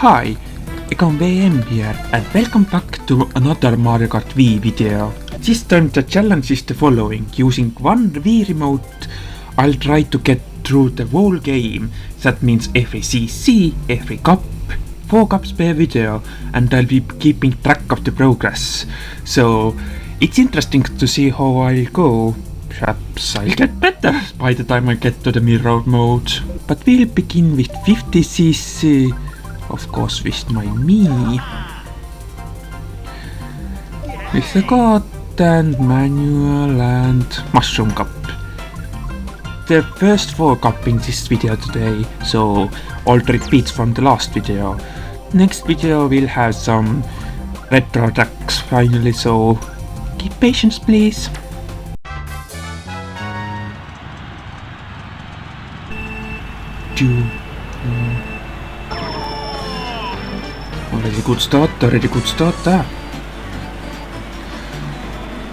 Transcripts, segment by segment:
Hi, Econ VM here and welcome back to another Mario Kart Wii video. This time the challenge is the following. Using one Wii remote, I'll try to get through the whole game. That means every CC, every cup, 4 cups per video, and I'll be keeping track of the progress. So it's interesting to see how I'll go. Perhaps I'll get better by the time I get to the mirror mode. But we'll begin with 50cc, of course with my Miis. With the card and manual and mushroom cup. The first 4 cup in this video today, so all the repeats from the last video. Next video will have some retro tracks finally, so keep patience please. Already good start.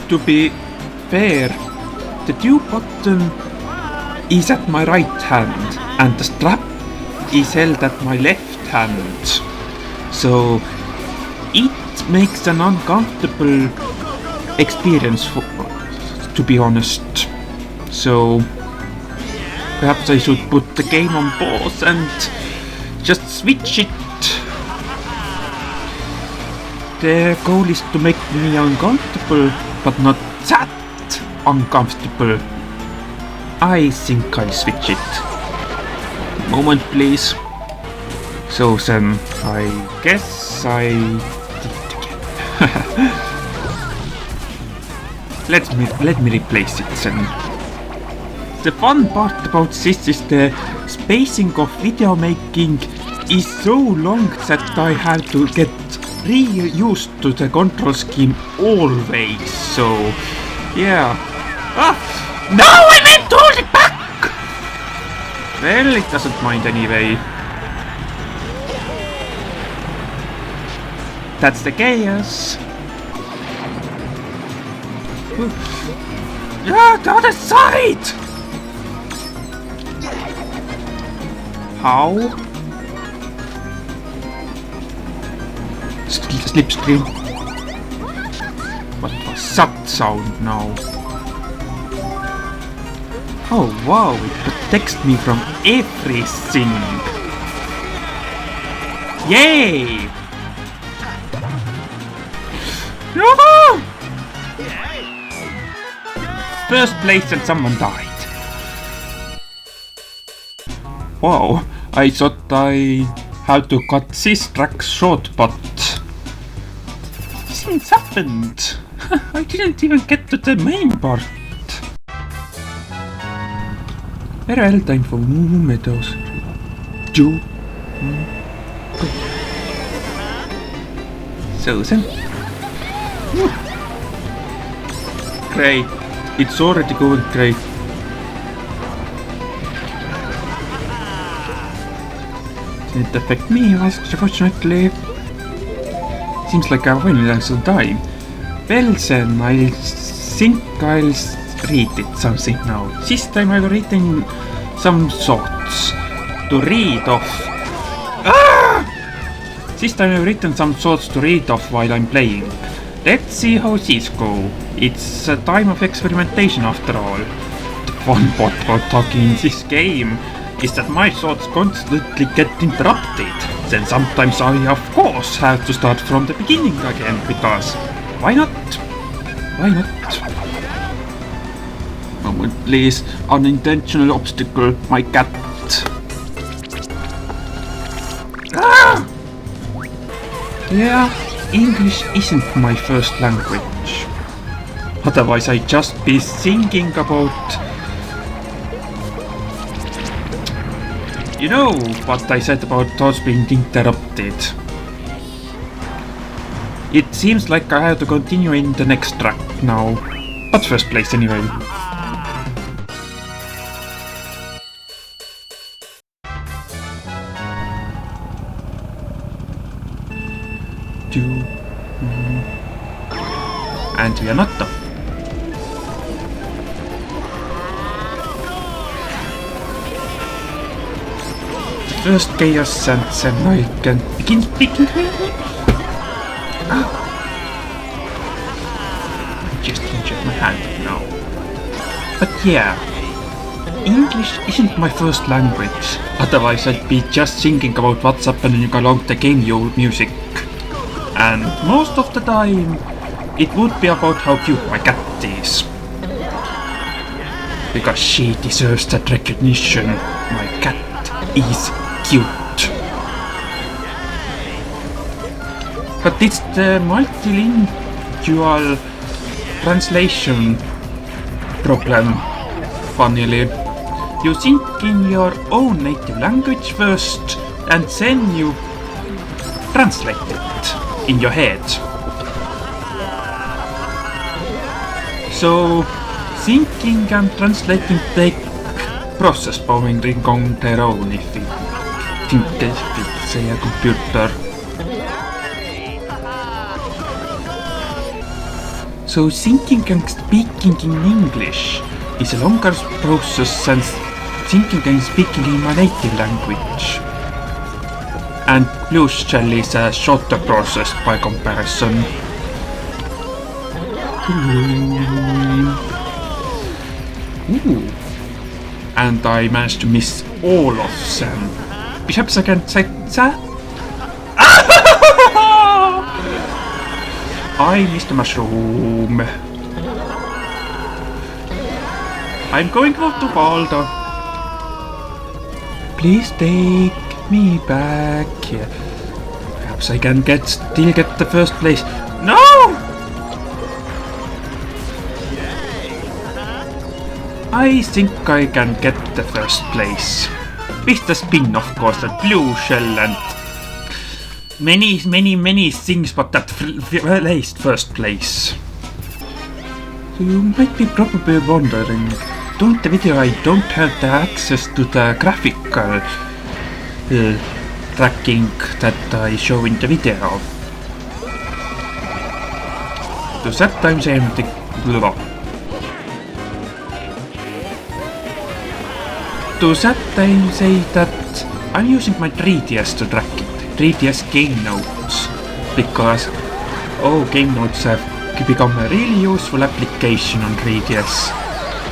To be fair, the Q button is at my right hand and the strap is held at my left hand. So it makes an uncomfortable experience to be honest. So perhaps I should put the game on pause and just switch it. The goal is to make me uncomfortable, but not that uncomfortable. I think I'll switch it. Moment please. So then, I guess I did it again. Let me replace it then. The fun part about this is the spacing of video making is so long that I have to get used to the control scheme always, so yeah. No, I meant to hold it back! Well, it doesn't mind anyway. That's the chaos. Yeah, the other side! How? Slipstream. What was that sound now? Oh wow, it protects me from everything. Yay! No! First place and someone died. Wow, I thought I had to cut this track short, but things happened. I didn't even get to the main part. Very well, time for Moo Meadows. So then. Great. It's already going great. Didn't affect me, unfortunately. Seems like I'm winning some time. Well then, I think I'll read it something now. This time I've written some thoughts to read off. This time I've written some thoughts to read off while I'm playing. Let's see how these go. It's a time of experimentation after all. The fun part about talking in this game is that my thoughts constantly get interrupted. Then sometimes I of course have to start from the beginning again, because why not? Why not? Moment please, unintentional obstacle, my cat. Yeah, English isn't my first language. Otherwise I'd just be thinking about, you know what I said about thoughts being interrupted. It seems like I have to continue in the next track now, but first place anyway. And we are not done. first chaos and then I can begin speaking. I just injured my hand now. But yeah, English isn't my first language, otherwise I'd be just thinking about what's happening along the game music. And most of the time, it would be about how cute my cat is. Because she deserves that recognition. My cat is cute. But it's the multilingual translation problem, funnily. You think in your own native language first, and then you translate it in your head. So, thinking and translating take process powering on their own if you think it's a computer. So thinking and speaking in English is a longer process than thinking and speaking in my native language. And Blue Shell is a shorter process by comparison. Ooh. And I managed to miss all of them. Perhaps I can say that? I missed a mushroom. I'm going out to Baldo. Please take me back here. Perhaps I can still get the first place. No! I think I can get the first place. With the spin, of course, the Blue Shell and many things, but that first place. So you might be probably wondering, during the video I don't have the access to the graphical tracking that I show in the video. So that I'm saying the To that I say that I'm using my 3DS to track it. 3DS Game Notes. Because Game Notes have become a really useful application on 3DS.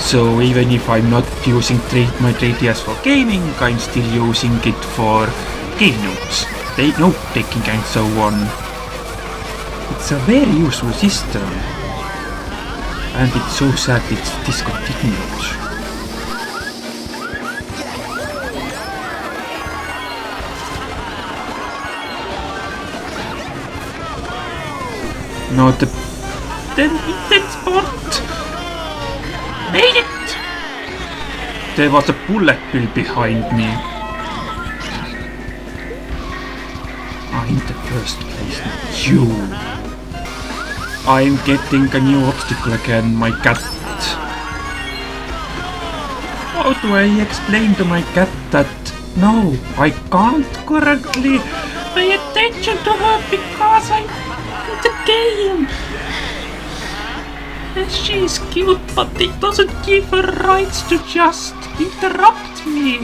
So even if I'm not using my 3DS for gaming, I'm still using it for Game Notes, note taking and so on. It's a very useful system. And it's so sad it's discontinued. No, the intense spot! Made it! There was a bullet bill behind me. I'm in the first place, not you. I'm getting a new obstacle again, my cat. How do I explain to my cat that no, I can't currently pay attention to her because I'm in the game? She's cute, but it doesn't give her rights to just interrupt me.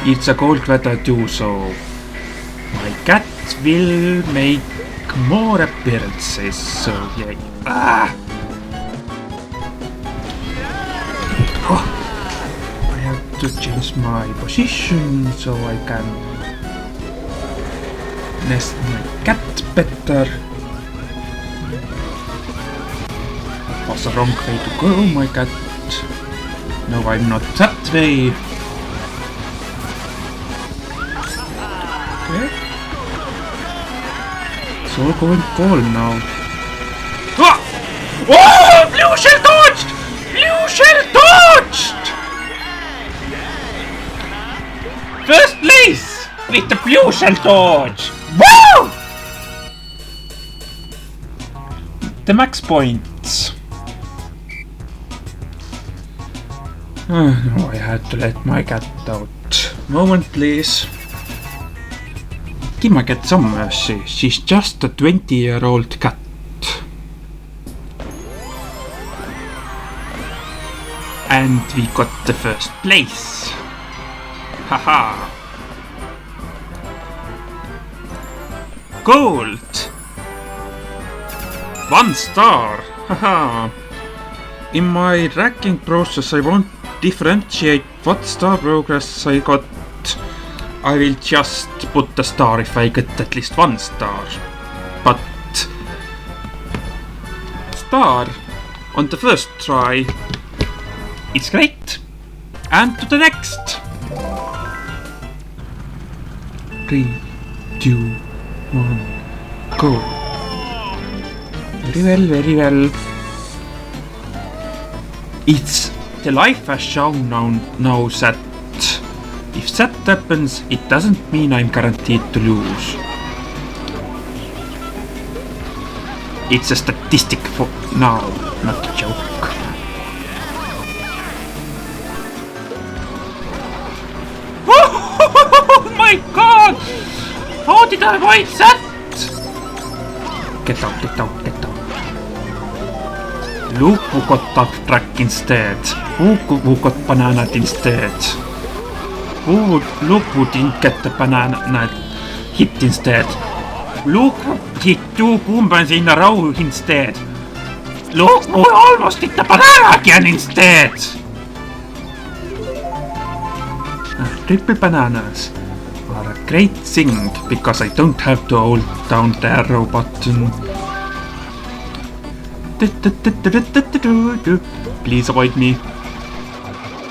It's a cold weather too, so my cat will make more appearances, so yeah. Oh, I have to change my position so I can nest my cat better. Was the wrong way to go, my cat. No, I'm not that way. Okay. It's all going cold now. Ah! Oh! Blue Shell dodged! Blue Shell dodged! First place with the Blue Shell dodge! Woo! The max points. No, I had to let my cat out. Moment, please. Give my cat some mercy. She's just a 20-year-old cat. And we got the first place. Haha. Gold! 1 star! Haha! In my ranking process I won't differentiate what star progress I got. I will just put a star if I get at least 1 star. But star on the first try. It's great. And to the next. 3, 2, 1, go. Very well, very well. It's the life has shown now that if that happens, it doesn't mean I'm guaranteed to lose. It's a statistic for now, not a joke. Oh my god! How did I avoid that? Get out, get out, get out. Look who got off track instead. Who got banana instead. Look who didn't get the banana hit instead. Look who hit 2 Goombas in a row instead. Look who almost hit the banana again instead. Triple bananas are a great thing because I don't have to hold down the arrow button. Please avoid me.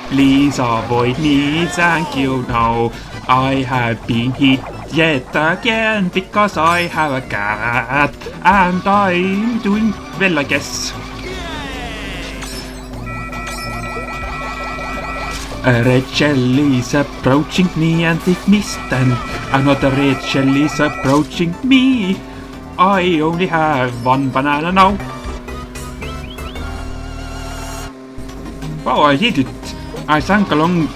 Please avoid me, thank you. Now I have been hit yet again because I have a cat and I'm doing well, I guess. A red shell is approaching me and it missed, and another red shell is approaching me. I only have 1 banana now. Wow, I did it! I sang along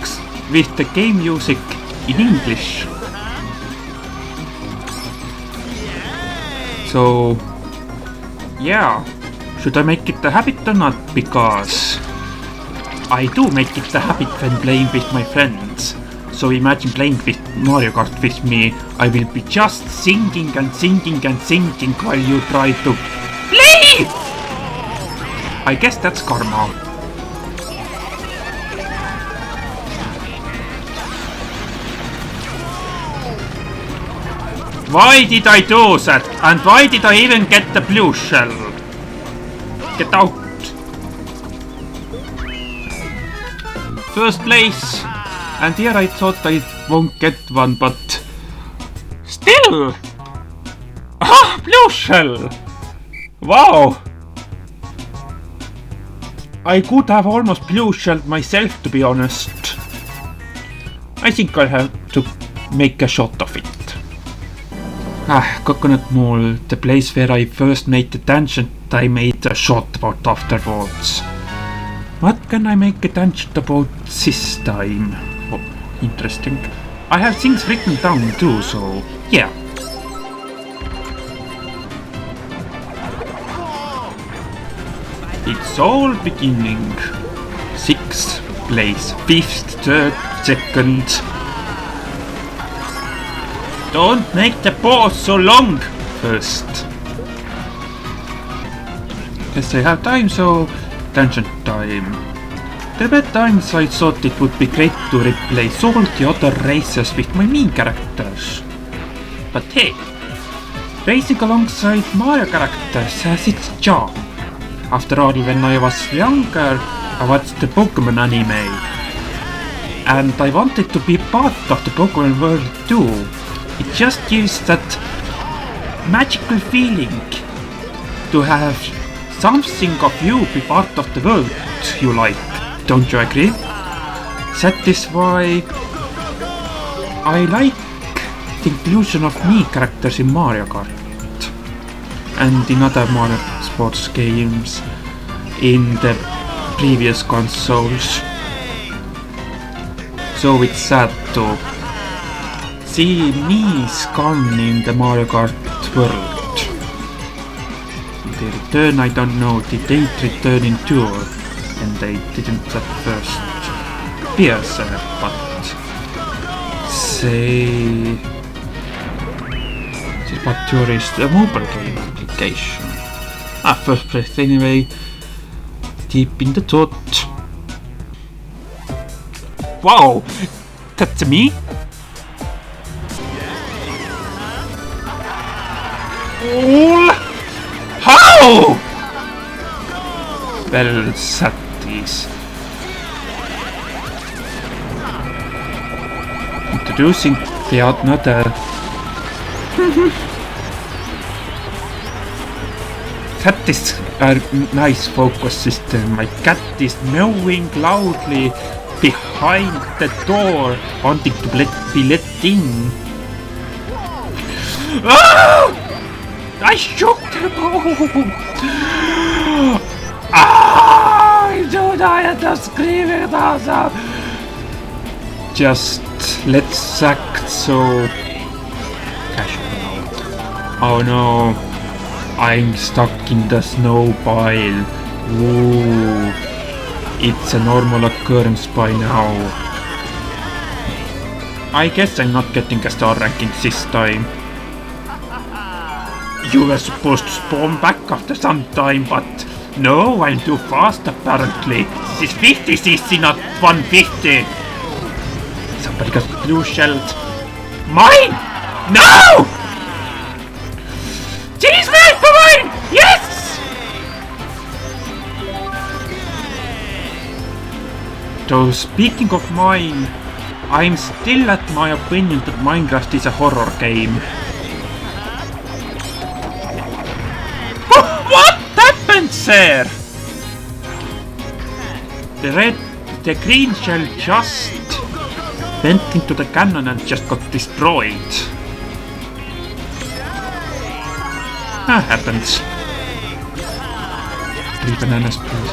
with the game music in English. So, yeah, should I make it a habit or not? Because I do make it a habit when playing with my friends. So imagine playing with Mario Kart with me. I will be just singing and singing and singing while you try to play! I guess that's karma. Why did I do that? And why did I even get the blue shell? Get out! First place! And here I thought I won't get one, but still! Ah, blue shell! Wow! I could have almost blue shelled myself, to be honest. I think I'll have to make a shot of it. Ah, Coconut Mall, the place where I first made the tangent I made a shot about afterwards. What can I make a tangent about this time? Oh, interesting. I have things written down too, so yeah. It's all beginning. 6th place, 5th, 3rd, 2nd. Don't make the pause so long first. Yes, I have time, so tangent time. There were times I thought it would be great to replace all the other races with my Mii characters. But hey, racing alongside Mario characters has its charm. After all, when I was younger, I watched the Pokemon anime. And I wanted to be part of the Pokemon world too. It just gives that magical feeling to have something of you be part of the world you like. Don't you agree? That is why I like the inclusion of Mii characters in Mario Kart and in other Mario sports games in the previous consoles. So it's sad to see Miis gone in the Mario Kart world. They return, I don't know, did they return in Tour? And they didn't at first appear there, but but there is the mobile game application. First place anyway. Deep in the thought. Wow! That's me? How? Well, that is. Introducing the another. That is a nice focus system. My cat is meowing loudly behind the door, wanting to be let in. Ah! I shook the boat! I don't have to scream it out. Just let's act so casual. Oh no, I'm stuck in the snow pile. Ooh, it's a normal occurrence by now. I guess I'm not getting a star ranking this time. You were supposed to spawn back after some time, but no, I'm too fast apparently. This is 50cc, not 150. Somebody got blue shelled. Mine! No! Cheese milk for mine! Yes! So speaking of mine, I'm still at my opinion that Minecraft is a horror game. What happened there? The green shell just went into the cannon and just got destroyed. That happens. 3 bananas, please.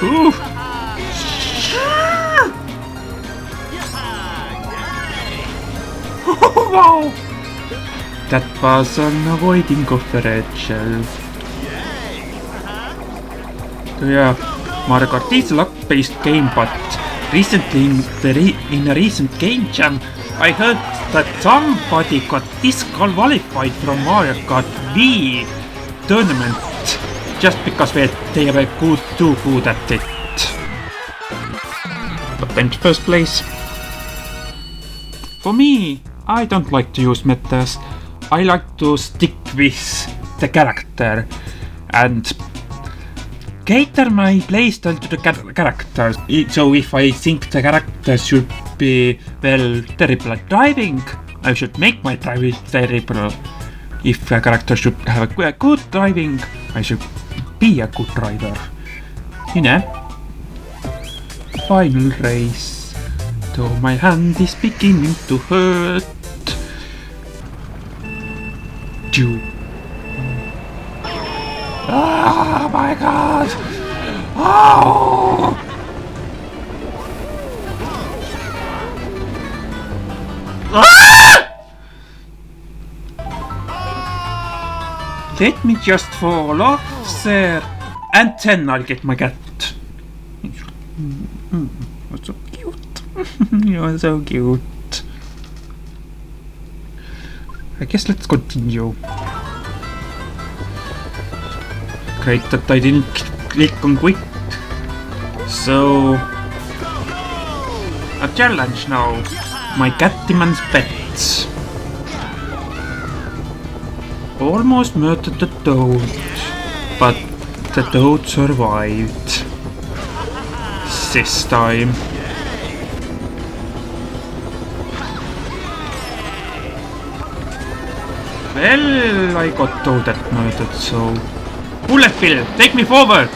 Ooh! Wow! That was an avoiding of the red shell. So yeah, Mario Kart is a luck-based game, but recently in a recent game jam, I heard that somebody got disqualified from Mario Kart Wii tournament just because they were too good at it. But then first place. For me, I don't like to use metas. I like to stick with the character and cater my playstyle to the characters. So if I think the character should be, well, terrible at driving, I should make my driving terrible. If a character should have a good driving, I should be a good driver. You know? Final race. Though my hand is beginning to hurt. Oh my god! Oh! Ah! Let me just fall off there, and then I'll get my cat. You're so cute. You're so cute. I guess let's continue. Great that I didn't click on quit. So, a challenge now. My Catman's pets. Almost murdered the toad, but the toad survived. This time. Well, I got told that murdered, so... Bullet Bill, take me forward!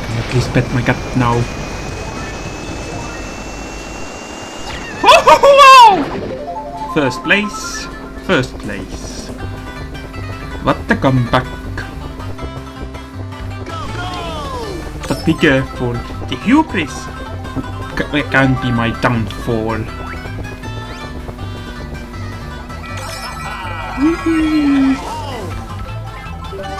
Can you please pet my cat now? Wow! First place, first place. What a comeback. But be careful, the hubris can be my downfall.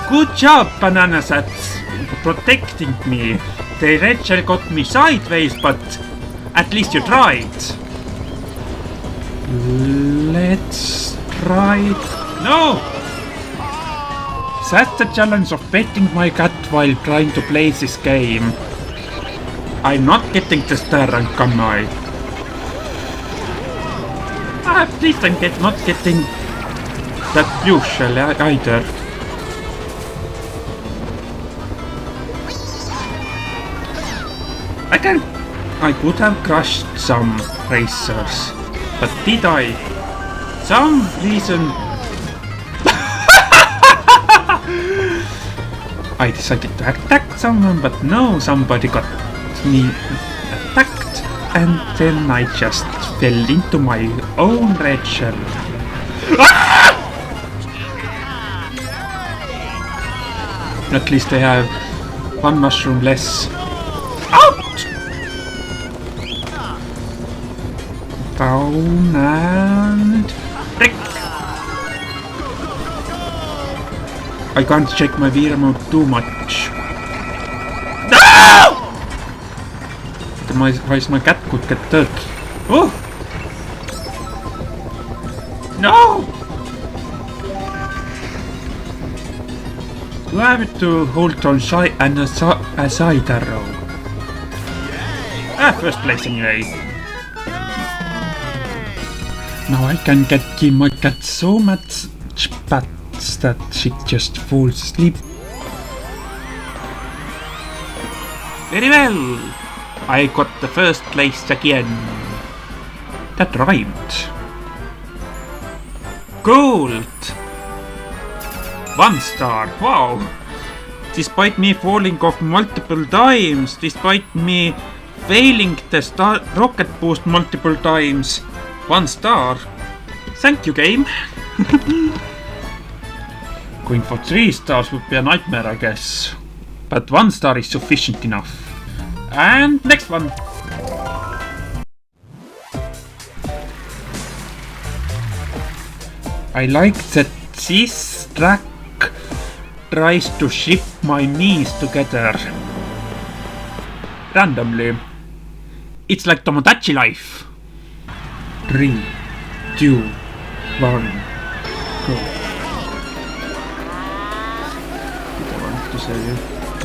Good job, Banana Sats, protecting me. The red shell got me sideways, but at least you tried. Let's try... No! That's the challenge of petting my cat while trying to play this game. I'm not getting the star rank, am I? At least I'm not getting that blue shell either. I could have crushed some racers, but did I? Some reason I decided to attack someone, but no, somebody got me attacked, and then I just fell into my own red shell. Ah! At least I have one mushroom less. Out! Down and... Frick! I can't check my Wii Remote too much. No! Otherwise my cat could get hurt. Oh! No! Do I have to hold on a side arrow? Ah, first place anyway. Now I can give my cat so much pats that she just falls asleep. Very well! I got the first place again. That rhymed. Gold! 1 star, wow! Despite me falling off multiple times, despite me failing the rocket boost multiple times, 1 star. Thank you, game. Going for 3 stars would be a nightmare, I guess. But 1 star is sufficient enough. And next one. I like that this track tries to ship my Miis together randomly. It's like Tomodachi life. 3, 2, 1, go. What I want to say?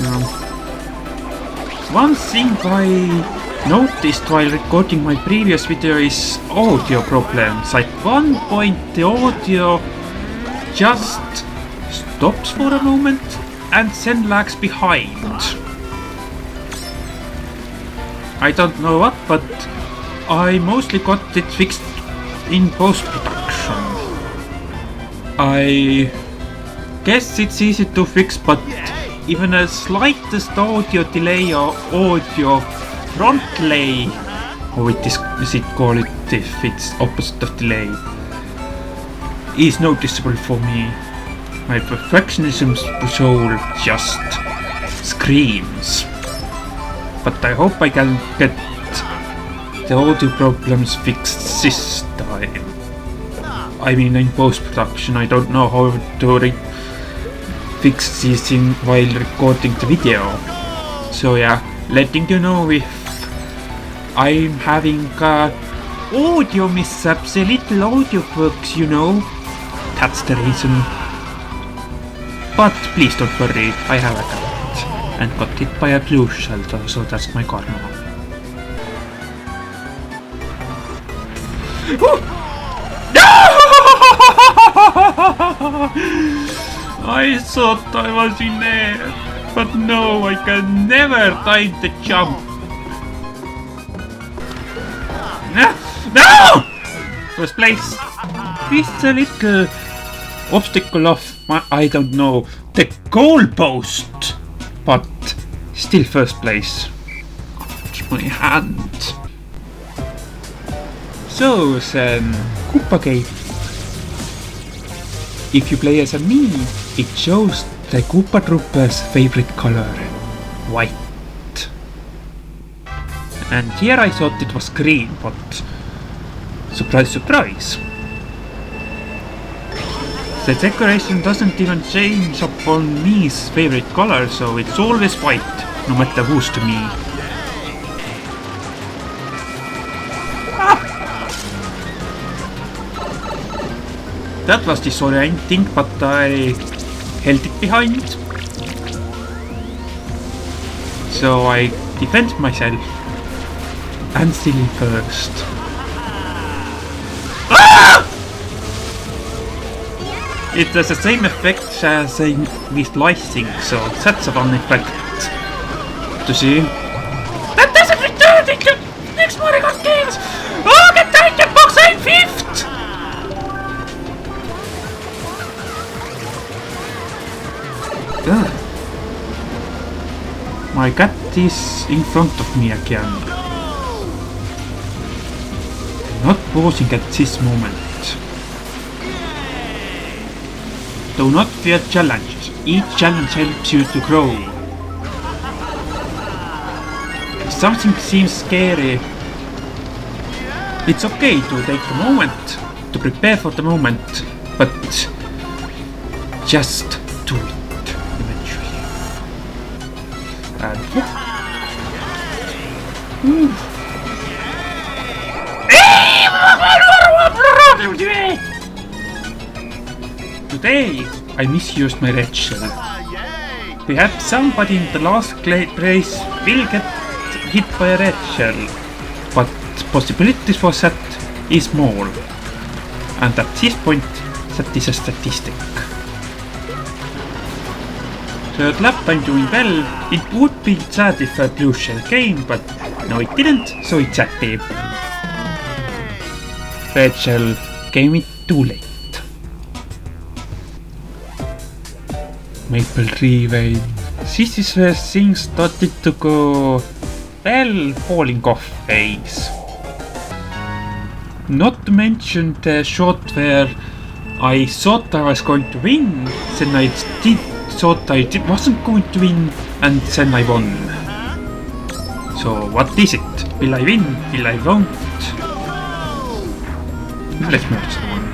No. One thing I noticed while recording my previous video is audio problems. At one point the audio just stops for a moment and then lags behind. I don't know what, but I mostly got it fixed in post-production. I guess it's easy to fix, but even a slightest audio delay or audio front delay, how is it called if it's opposite of delay, is noticeable for me. My perfectionism soul just screams. But I hope I can get the audio problems fixed this time. I mean, in post-production, I don't know how to fix this while recording the video. So yeah, letting you know if I'm having audio mishaps, a little audio bugs, you know. That's the reason. But please don't worry, I have a cat and got hit by a blue shell, so that's my karma. Oh! No! I thought I was in there, but no, I can never time the jump. No! First place. It's a little obstacle of I don't know, the goalpost, but still first place. Ouch, my hand. So then, Koopa Gate. If you play as a Mii, it shows the Koopa Trooper's favorite color, white. And here I thought it was green, but surprise, surprise. The decoration doesn't even change upon Mii's favorite color, so it's always white, no matter who's to me. Ah! That was disorienting, but I held it behind. So I defend myself and still first. Ah! It has the same effect as with slicing, so that's a fun effect to see. That doesn't return into next Mario Kart games! Oh, get the item box, I'm 5th! Ugh. My cat is in front of me again. Not pausing at this moment. Do not fear challenges. Each challenge helps you to grow. If something seems scary, it's okay to take a moment to prepare for the moment, but just do it eventually. And today, I misused my red shell. Perhaps somebody in the last race will get hit by a red shell, but possibilities for that is small. And at this point, that is a statistic. Third lap, I'm doing well. It would be sad if a blue shell came, but no it didn't, so it's happy. Red shell came in too late. Maple Reway. This is where things started to go, well, falling off phase. Not to mention the shot where I thought I was going to win, then I thought I wasn't going to win, and then I won. So what is it? Will I win? Will I won't? Let's move someone.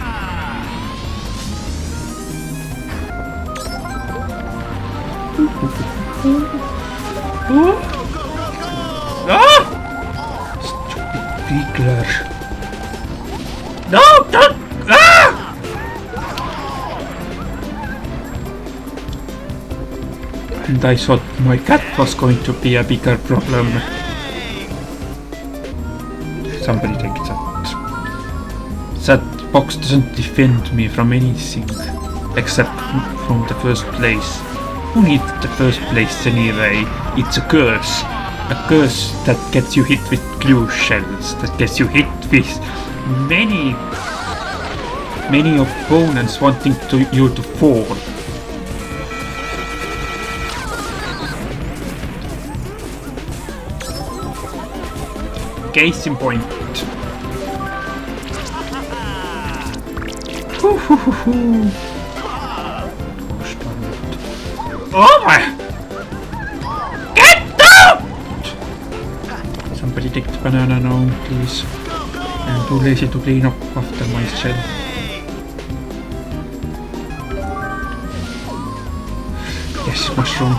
Ah! Stupid Wiggler. No! Don't! Ah! And I thought my cat was going to be a bigger problem. Somebody take that. That box doesn't defend me from anything except from the first place. Who needs the first place anyway? It's a curse. A curse that gets you hit with glue shells, that gets you hit with many opponents wanting you to fall. Case in point. Oh my! Get out! Somebody take the banana now, please. I'm too lazy to clean up after myself. Yes, mushroom.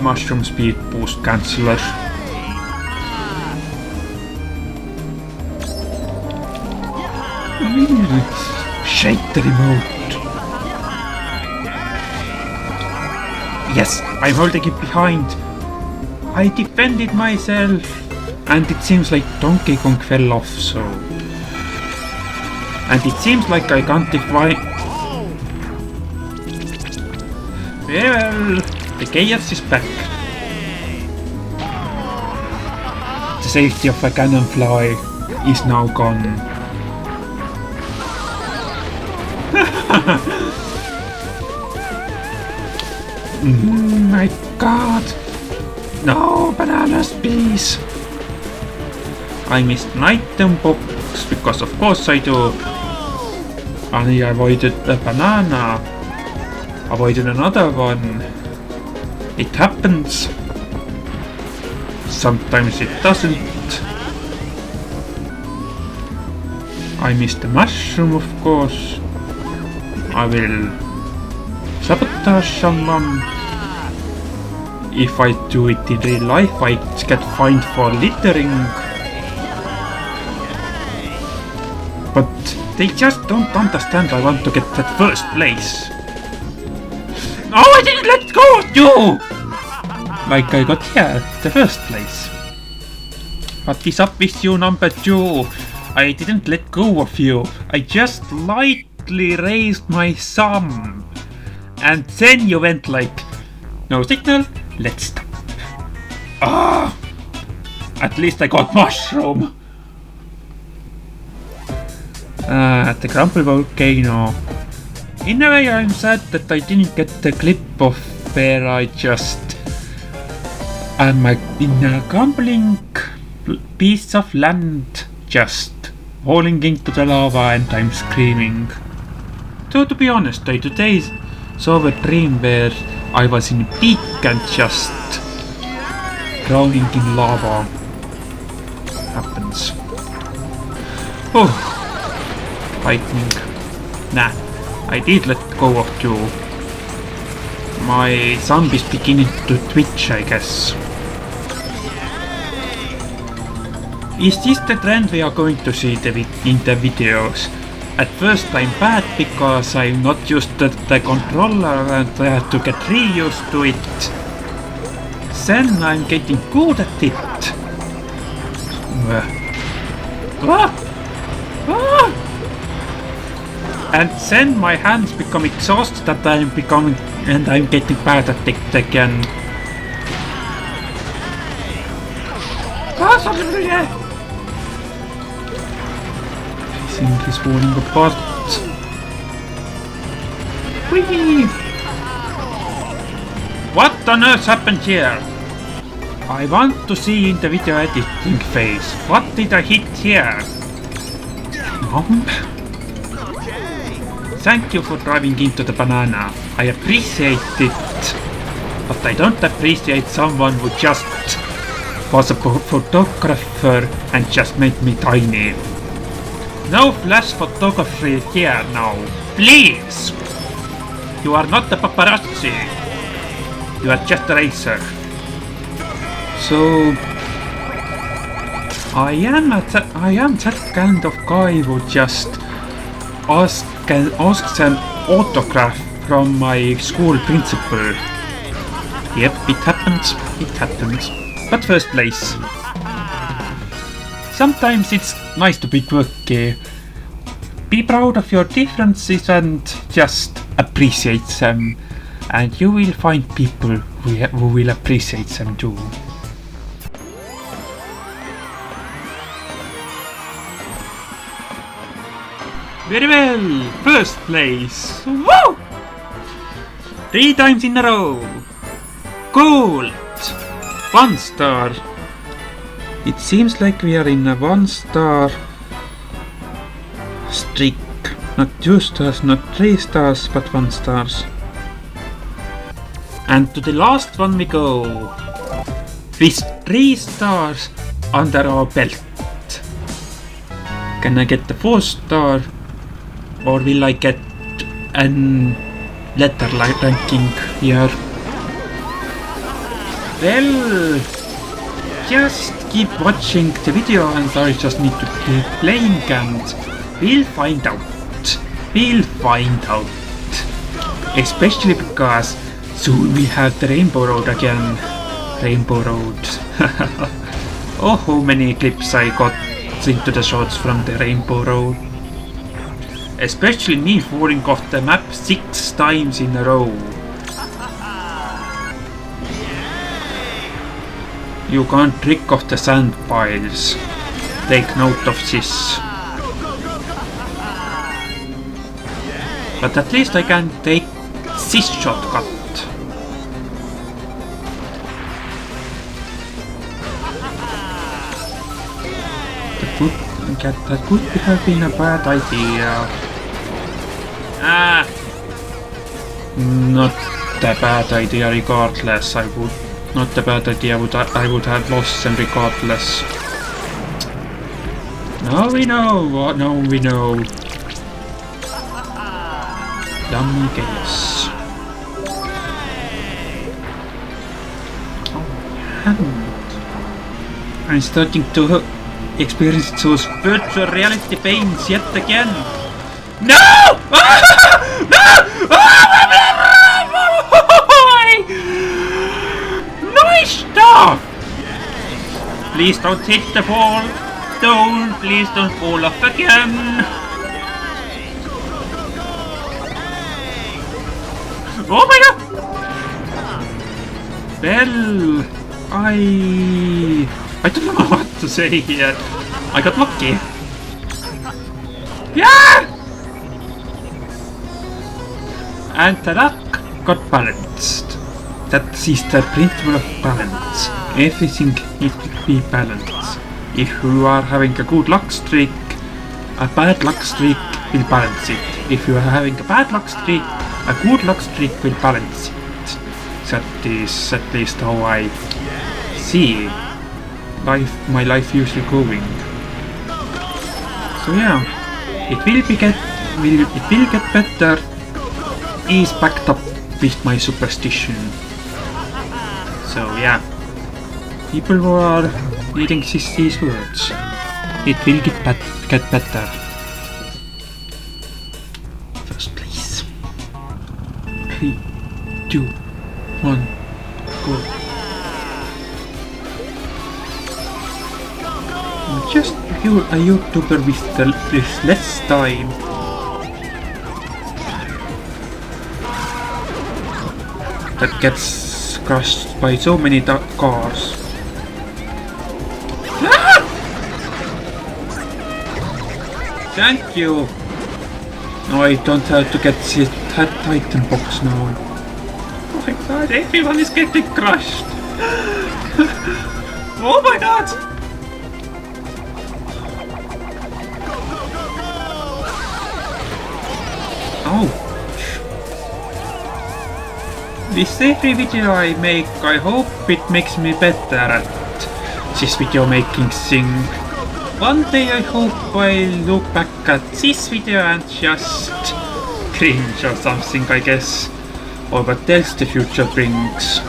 Mushroom speed boost canceller. Shake the remote. Yes, I'm holding it behind. I defended myself. And it seems like Donkey Kong fell off, so... And it seems like I can't define... Well, the chaos is back. The safety of a cannon fly is now gone. My god! No bananas, please! I missed an item box because of course I do. And I avoided a banana. Avoided another one. It happens. Sometimes it doesn't. I missed the mushroom, of course. I will sabotage someone. If I do it in real life, I get fined for littering. but they just don't understand I want to get that first place. No, I didn't let go of you! Like I got here, the first place. What is up with you, number 2? I didn't let go of you. I just lightly raised my thumb. And then you went like, no signal, let's stop. Ah! At least I got mushroom. At the Crumble Volcano. In a way I'm sad that I didn't get the clip of where I just am like in a crumbling piece of land just falling into the lava and I'm screaming. So to be honest, I today saw a dream where I was in a peak and just drowning in lava. Happens. Oh, lightning. Nah, I did let go of you. My thumb is beginning to twitch, I guess. Is this the trend we are going to see in the videos? At first I'm bad because I'm not used to the controller and I have to get reused to it. Then I'm getting good at it. And then my hands become exhausted and I'm getting bad at it again. Everything is falling apart. Whee! What on earth happened here? I want to see in the video editing phase. What did I hit here? Mom? Thank you for driving into the banana. I appreciate it. But I don't appreciate someone who just was a photographer and just made me tiny. No flash photography here now. Please! You are not a paparazzi. You are just a racer. So I am that kind of guy who just asks an autograph from my school principal. Yep, it happens. But first place. Sometimes it's nice to be quirky. Be proud of your differences and just appreciate them. And you will find people who will appreciate them too. Very well! First place! Woo! 3 times in a row! Gold! 1 star! It seems like we are in a 1-star streak. Not 2 stars, not 3 stars, but 1 stars. And to the last one we go. With 3 stars under our belt. Can I get the 4th star? Or will I get a letter ranking here? Well, just keep watching the video and I just need to keep playing and we'll find out. Especially because soon we have the Rainbow Road again. Rainbow Road. Oh, how many clips I got into the shots from the Rainbow Road. Especially me falling off the map 6 times in a row. You can't trick off the sand piles. Take note of this. But at least I can take this shortcut. That could have been a bad idea. Not a bad idea regardless. Not a bad idea, I would have lost them regardless. Now we know. Dummy chaos. Oh, hand. I'm starting to experienced those virtual reality pains yet again. No! Nice stuff! Please don't hit the ball. Please don't fall off again. Oh my god! Well, I don't know what to say here. I got lucky. Yeah! And the duck got balanced. That is the principle of balance. Everything needs to be balanced. If you are having a good luck streak, a bad luck streak will balance it. If you are having a bad luck streak, a good luck streak will balance it. That is at least how I see my life usually going. So yeah, it will get better. Is backed up with my superstition. So yeah, people who are reading these words, it will get better. First place. 3, 2, 1, go. I'm just a YouTuber with less time. That gets crushed by so many cars. Ah! Thank you! No, I don't have to get that Titan box now. Oh my god, everyone is getting crushed! Oh my god! Oh! With every video I make, I hope it makes me better at this video making thing. One day I hope I'll look back at this video and just cringe or something, I guess. Or what else the future brings.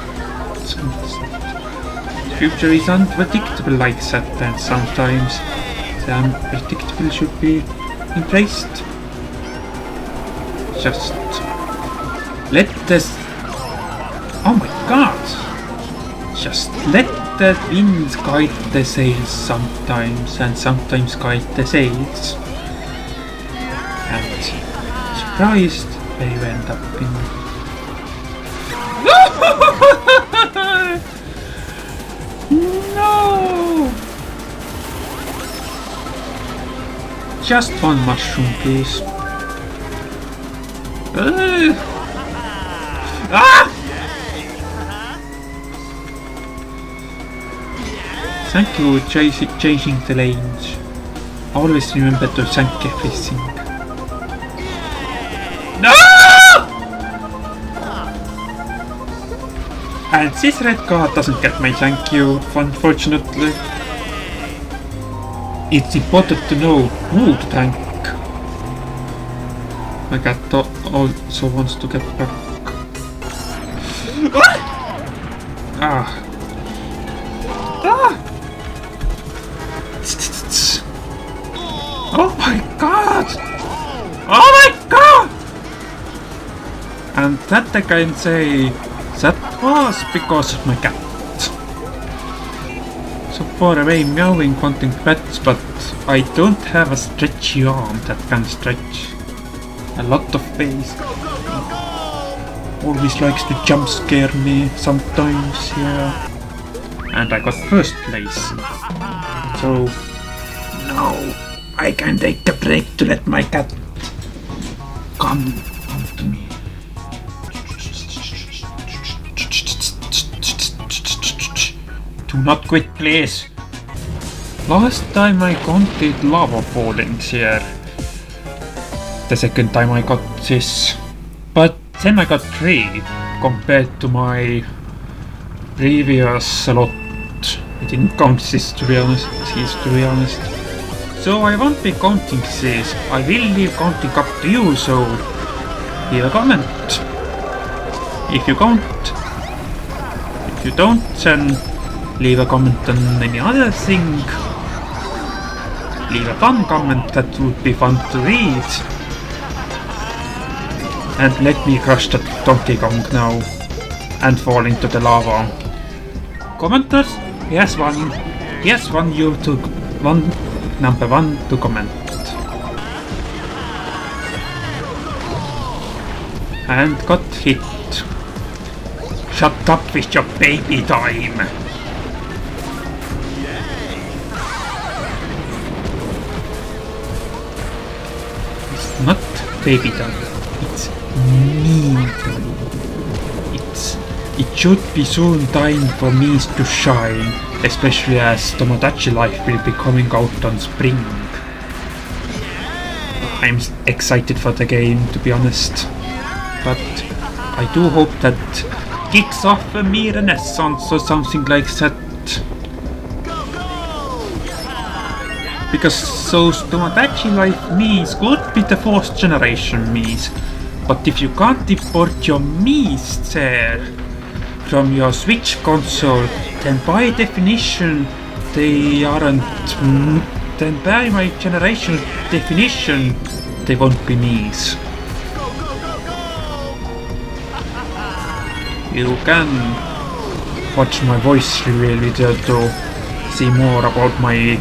The future is unpredictable like that, and sometimes the unpredictable should be embraced. Just let this... Oh my god! Just let the winds guide the sails sometimes, and sometimes guide the sails. And surprised where you end up in. No! Just one mushroom, please. Ah! Thank you for changing the lanes. Always remember to thank everything. No! And this red card doesn't get my thank you, unfortunately. It's important to know who to thank. My cat also wants to get back. Ah! Ah! Oh my god! Oh my god! And that I can say, that was because of my cat. So far away meowing wanting pets, but I don't have a stretchy arm that can stretch a lot of ways. Always likes to jump scare me sometimes, yeah. And I got first place. So now I can take a break to let my cat come to me. Do not quit, please. Last time I counted lava fallings here. The second time I got this. But then I got 3 compared to my previous lot. I didn't count this to be honest. So I won't be counting this. I will leave counting up to you, so leave a comment. If you count. If you don't, then leave a comment on any other thing. leave a fun comment that would be fun to read. And let me crush that Donkey Kong now and fall into the lava. Commenters, here's one number one to comment. And got hit. Shut up with your baby time. It's not baby time. It's me time. It should be soon time for Miis to shine, especially as Tomodachi Life will be coming out on spring. I'm excited for the game, to be honest, but I do hope that kicks off a Mii Renaissance or something like that. Because those Tomodachi Life Miis could be the 4th generation Miis, but if you can't import your Miis there from your Switch console, then by definition they aren't. Then by my generation definition, they won't be Miis. You can watch my voice reveal video to see more about my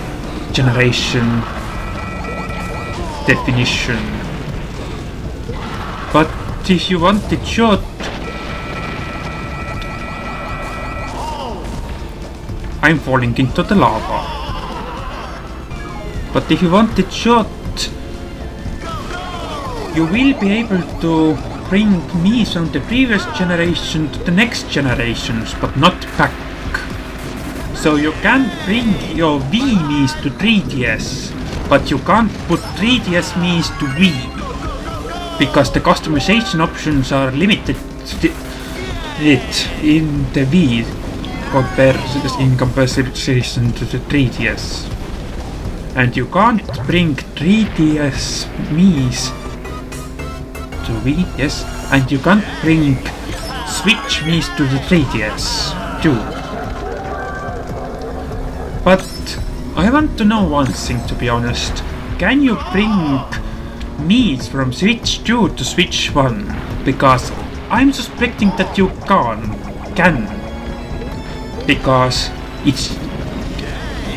generation definition. But if you want it short, I'm falling into the lava. But if you want it short, you will be able to bring Miis from the previous generation to the next generations, but not back. So you can bring your Wii Miis to 3DS, but you can't put 3DS Miis to Wii, because the customization options are limited in the Wii in comparison to the 3DS. And you can't bring 3DS Miis to Wii, yes, and you can't bring Switch Miis to the 3DS too. But I want to know one thing, to be honest. Can you bring Miis from Switch 2 to Switch 1? Because I'm suspecting that you can.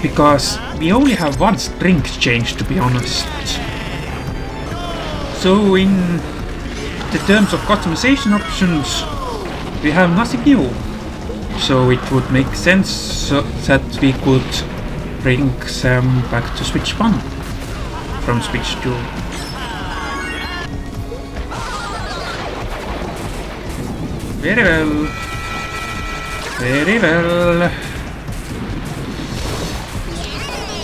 Because we only have one strength change, to be honest. So in the terms of customization options, we have nothing new. So it would make sense that we could bring them back to Switch 1 from Switch 2. Very well. Very well.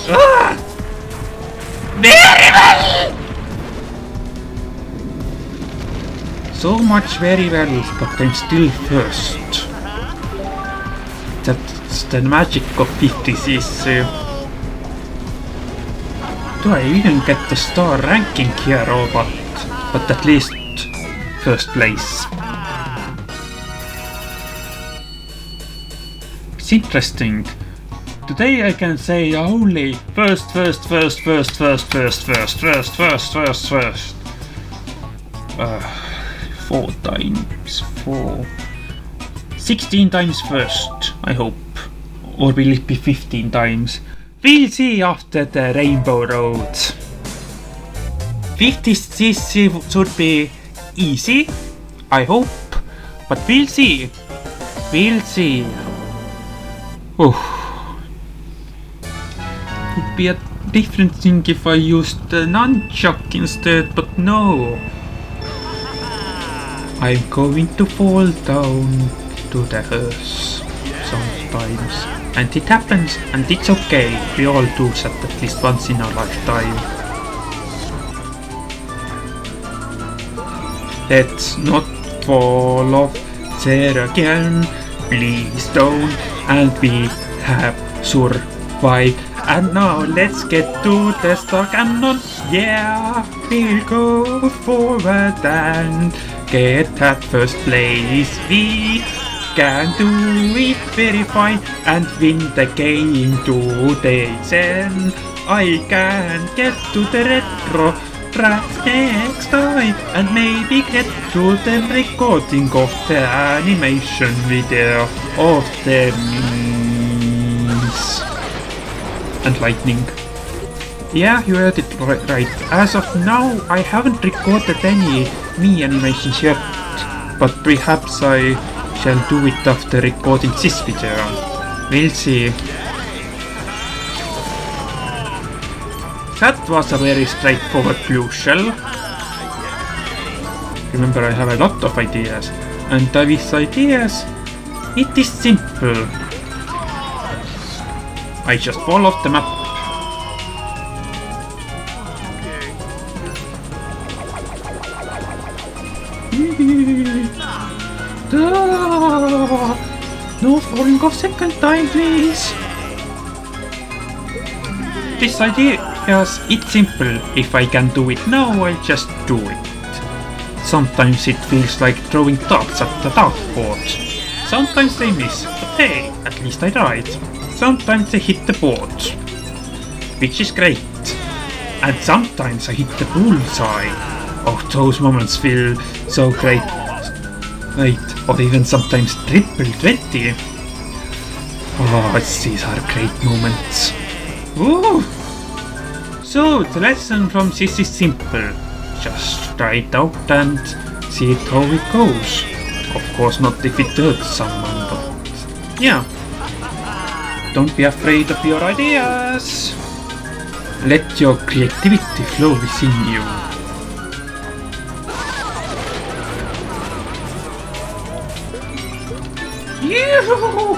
Ah! Very well! So much very well, but I'm still first. That's the magic of 50cc. Do I even get the star ranking here or what? But at least first place. It's interesting. Today I can say only first. 4 times 4. 16 times first, I hope. Or will it be 15 times? We'll see after the Rainbow Road. 50cc should be easy, I hope. But we'll see. We'll see. Oh. Would be a different thing if I used the nunchuck instead, but no. I'm going to fall down to the earth sometimes. And it happens, and it's okay. We all do that at least once in our lifetime. Let's not fall off there again. Please don't. And we have survived. And now let's get to the star cannon. Yeah, we'll go forward and get that first place. We can do it very fine and win the game today. Then I can get to the retro track next time and maybe get to the recording of the animation video of the Miis and lightning. Yeah, you heard it right. As of now, I haven't recorded any Mii animations yet, but perhaps I shall do it after recording this video. We'll see. That was a very straightforward blue shell. Remember, I have a lot of ideas, and with ideas, it is simple. I just follow the map. No falling off second time, please. This idea is it's simple. If I can do it now, I'll just do it. Sometimes it feels like throwing darts at the dartboard. Sometimes they miss, but hey, at least I tried. Sometimes they hit the board, which is great. And sometimes I hit the bullseye. Oh, those moments feel so great. Right, or even sometimes triple 20. Oh, these are great moments. Woo! So, the lesson from this is simple. Just try it out and see how it goes. Of course not if it hurts someone, but yeah. Don't be afraid of your ideas. Let your creativity flow within you. Yoo-hoo!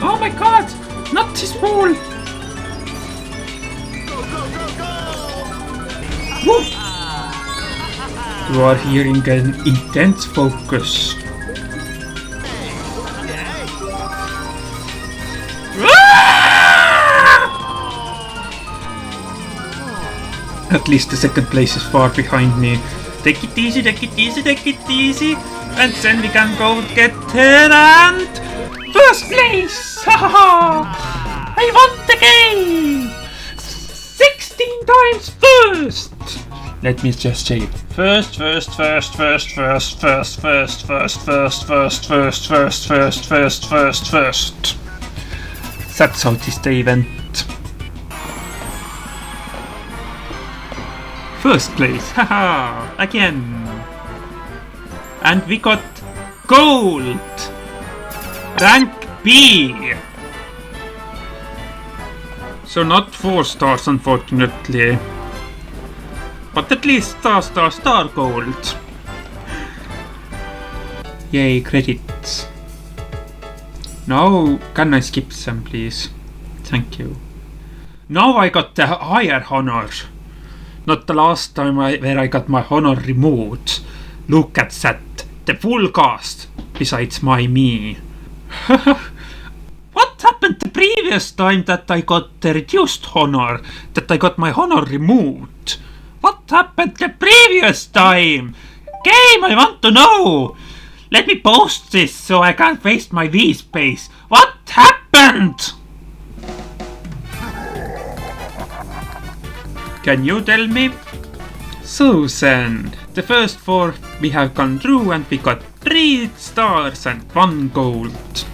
Oh my god! Not this ball! Woo! You are hearing an intense focus. At least the second place is far behind me. Take it easy, take it easy, take it easy. And then we can go get her and first place! I won the game! 16 times first! Let me just say first. That's how this day went. First place, haha, again. And we got gold! Rank B! So not 4 stars, unfortunately. But at least star gold. Yay, credits. Now, can I skip them, please? Thank you. Now I got the higher honor. Not the last time where I got my honor removed. Look at that. The full cast, besides my Mii. What happened the previous time that I got the reduced honor? That I got my honor removed? What happened the previous time? Game, I want to know! Let me post this so I can't waste my Wii space. What happened? Can you tell me? So then, the first 4 we have gone through and we got 3 stars and 1 gold.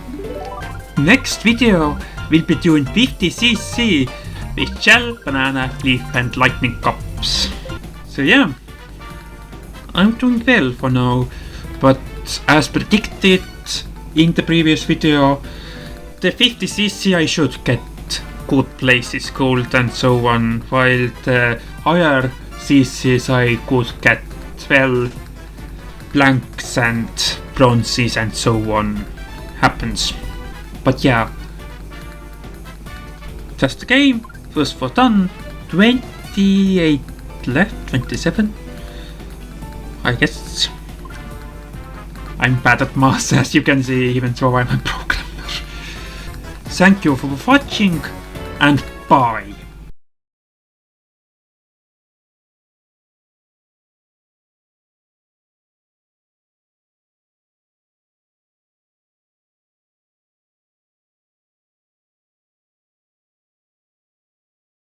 Next video will be doing 50cc with shell, banana, leaf and lightning cups. So yeah, I'm doing well for now, but as predicted in the previous video, the 50cc I should get good places, gold and so on, while the higher CCs I could get, well, blanks and bronzes and so on. Happens. But yeah, just the game, first 4 done, 28 left, 27, I guess. I'm bad at math, as you can see, even though I'm a programmer. Thank you for watching, and bye.